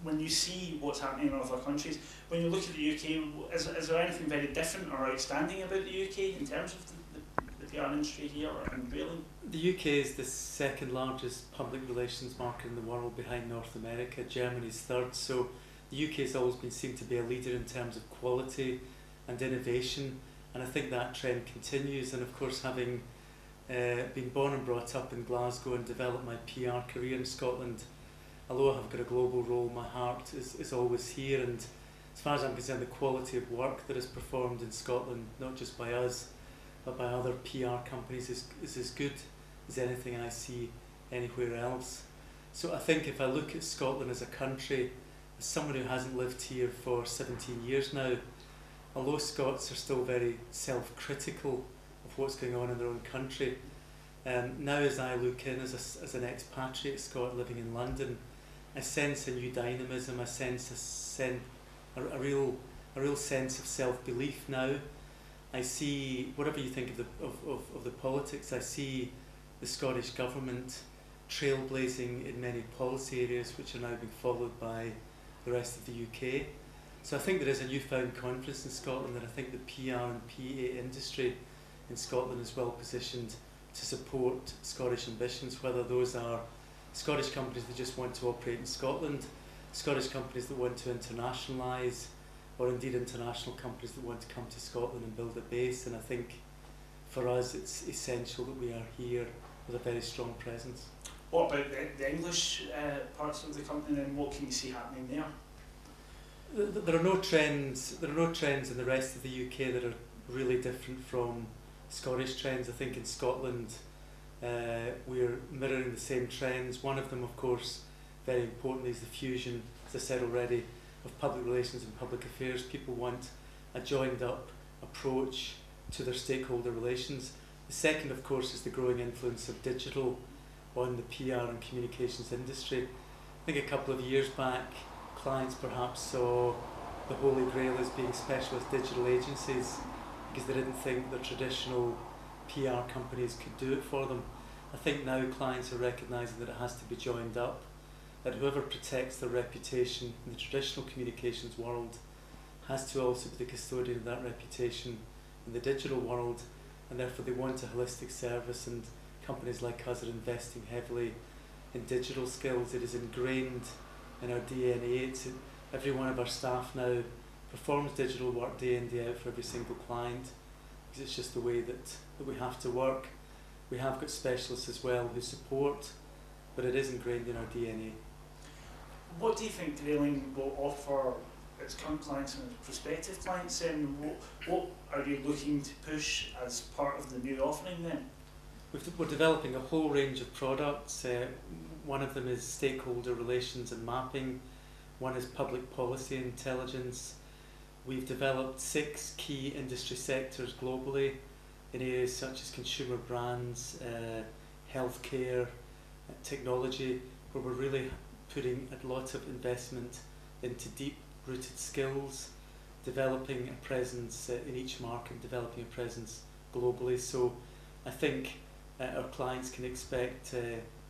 when you see what's happening in other countries, when you look at the UK, is there anything very different or outstanding about the UK in terms of the PR industry here in Grayling? The UK is the second largest public relations market in the world behind North America. Germany's third. So the UK has always been seen to be a leader in terms of quality and innovation, and I think that trend continues. And of course, having been born and brought up in Glasgow and developed my PR career in Scotland, although I've got a global role, my heart is always here. And as far as I'm concerned, the quality of work that is performed in Scotland, not just by us, but by other PR companies, is as good as anything I see anywhere else. So I think if I look at Scotland as a country, as someone who hasn't lived here for 17 years now, although Scots are still very self-critical of what's going on in their own country, now as I look in as an expatriate Scot living in London, I sense a new dynamism. I sense a real sense of self-belief now. I see, whatever you think of the politics, I see the Scottish Government trailblazing in many policy areas which are now being followed by the rest of the UK. So I think there is a newfound confidence in Scotland, and I think the PR and PA industry in Scotland is well positioned to support Scottish ambitions, whether those are Scottish companies that just want to operate in Scotland, Scottish companies that want to internationalise, or indeed international companies that want to come to Scotland and build a base. And I think for us it's essential that we are here with a very strong presence. What about the English parts of the company, and what can you see happening there? There are no trends. There are no trends in the rest of the UK that are really different from Scottish trends. I think in Scotland we're mirroring the same trends. One of them, of course, very importantly, is the fusion, as I said already, of public relations and public affairs. People want a joined up approach to their stakeholder relations. The second, of course, is the growing influence of digital on the PR and communications industry. I think a couple of years back, clients perhaps saw the Holy Grail as being specialist digital agencies because they didn't think the traditional PR companies could do it for them. I think now clients are recognising that it has to be joined up, that whoever protects their reputation in the traditional communications world has to also be the custodian of that reputation in the digital world, and therefore they want a holistic service, and companies like us are investing heavily in digital skills. It is ingrained in our DNA. Every one of our staff now performs digital work day in, day out for every single client, because it's just the way that we have to work. We have got specialists as well who support, but it is ingrained in our DNA. What do you think Grayling will offer its current clients and its prospective clients, and what are you looking to push as part of the new offering then? We're developing a whole range of products. One of them is stakeholder relations and mapping. One is public policy intelligence. We've developed 6 key industry sectors globally in areas such as consumer brands, healthcare, technology, where we're really putting a lot of investment into deep-rooted skills, developing a presence in each market, developing a presence globally. So I think our clients can expect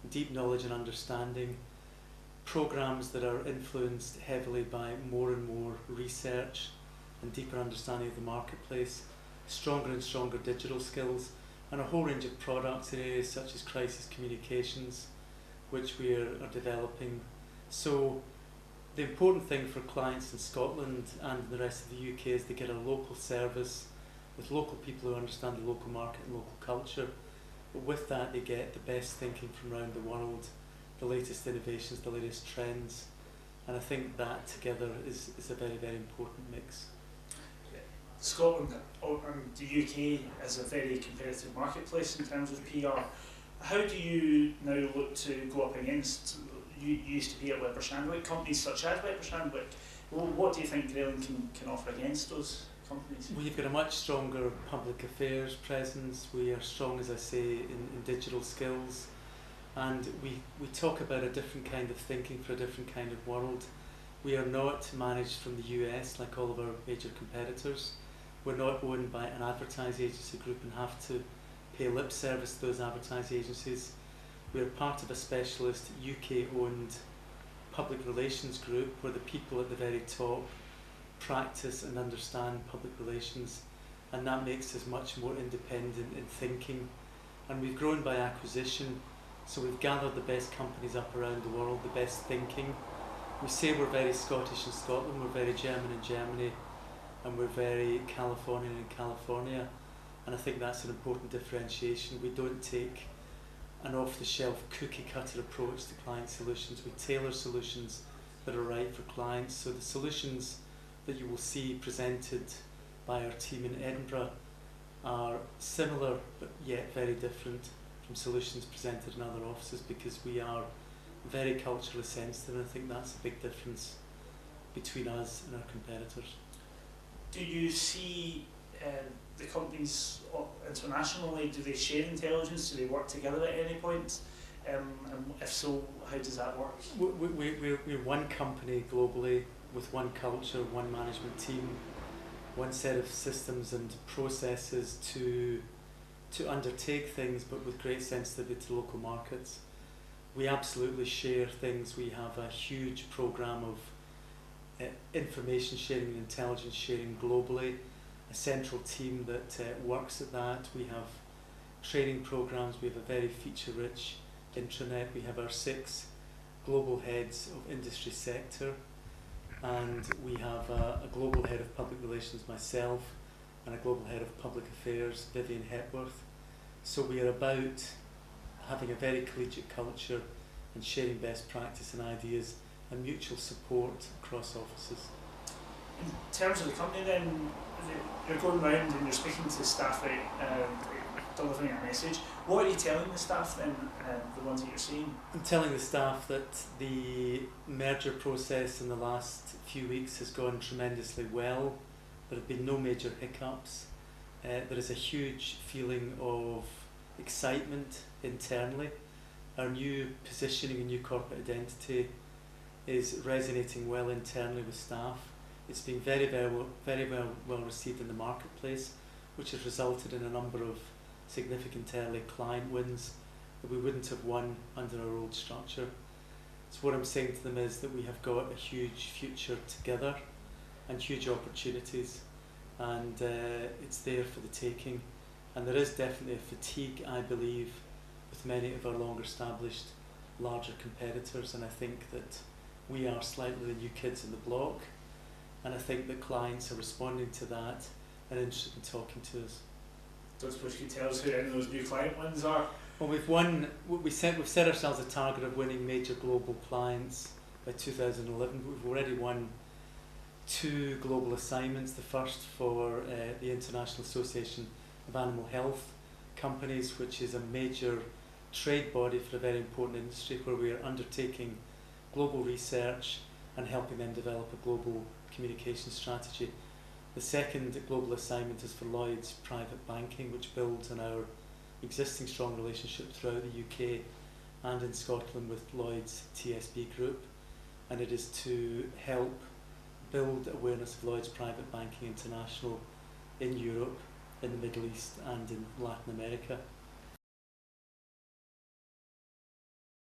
deep knowledge and understanding, programs that are influenced heavily by more and more research and deeper understanding of the marketplace, stronger and stronger digital skills, and a whole range of products in areas such as crisis communications, which we are developing. So the important thing for clients in Scotland and the rest of the UK is they get a local service with local people who understand the local market and local culture. But with that, they get the best thinking from around the world, the latest innovations, the latest trends, and I think that together is a very, very important mix. Scotland and the UK is a very competitive marketplace in terms of PR. How do you now look to go up against, you used to be at Weber Shandwick, companies such as Weber Shandwick? What do you think Grayling can offer against those companies? We've got a much stronger public affairs presence. We are strong, as I say, in digital skills, and we talk about a different kind of thinking for a different kind of world. We are not managed from the US like all of our major competitors. We're not owned by an advertising agency group and have to pay lip service to those advertising agencies. We're part of a specialist UK-owned public relations group where the people at the very top practice and understand public relations, and that makes us much more independent in thinking. And we've grown by acquisition, so we've gathered the best companies up around the world, the best thinking. We say we're very Scottish in Scotland, we're very German in Germany, and we're very Californian in California, and I think that's an important differentiation. We don't take an off-the-shelf cookie-cutter approach to client solutions. We tailor solutions that are right for clients. So the solutions that you will see presented by our team in Edinburgh are similar but yet very different from solutions presented in other offices, because we are very culturally sensitive, and I think that's a big difference between us and our competitors. Do you see the companies internationally, do they share intelligence? Do they work together at any point? And if so, how does that work? We're one company globally with one culture, one management team, one set of systems and processes to undertake things, but with great sensitivity to local markets. We absolutely share things. We have a huge program of information sharing and intelligence sharing globally, a central team that works at that. We have training programs. We have a very feature-rich intranet. We have our 6 global heads of industry sector, and we have a global head of public relations, myself, and a global head of public affairs, Vivian Hepworth. So we are about having a very collegiate culture and sharing best practice and ideas and mutual support across offices. In terms of the company then, you're going round and you're speaking to staff, delivering a message. What are you telling the staff then, the ones that you're seeing? I'm telling the staff that the merger process in the last few weeks has gone tremendously well. There have been no major hiccups. There is a huge feeling of excitement internally. Our new positioning and new corporate identity is resonating well internally with staff. It's been very well received in the marketplace, which has resulted in a number of significant early client wins that we wouldn't have won under our old structure. So what I'm saying to them is that we have got a huge future together and huge opportunities, and it's there for the taking. And there is definitely a fatigue, I believe, with many of our longer established larger competitors, and I think that we are slightly the new kids in the block, and I think that clients are responding to that and interested in talking to us. Don't suppose you could tell us who any of those new client wins are? Well, we've set ourselves a target of winning major global clients by 2011, but we've already won 2 global assignments. The first for the International Association of Animal Health Companies, which is a major trade body for a very important industry, where we are undertaking global research and helping them develop a global communication strategy. The second global assignment is for Lloyd's Private Banking, which builds on our existing strong relationship throughout the UK and in Scotland with Lloyd's TSB Group, and it is to help build awareness of Lloyd's Private Banking International in Europe, in the Middle East and in Latin America.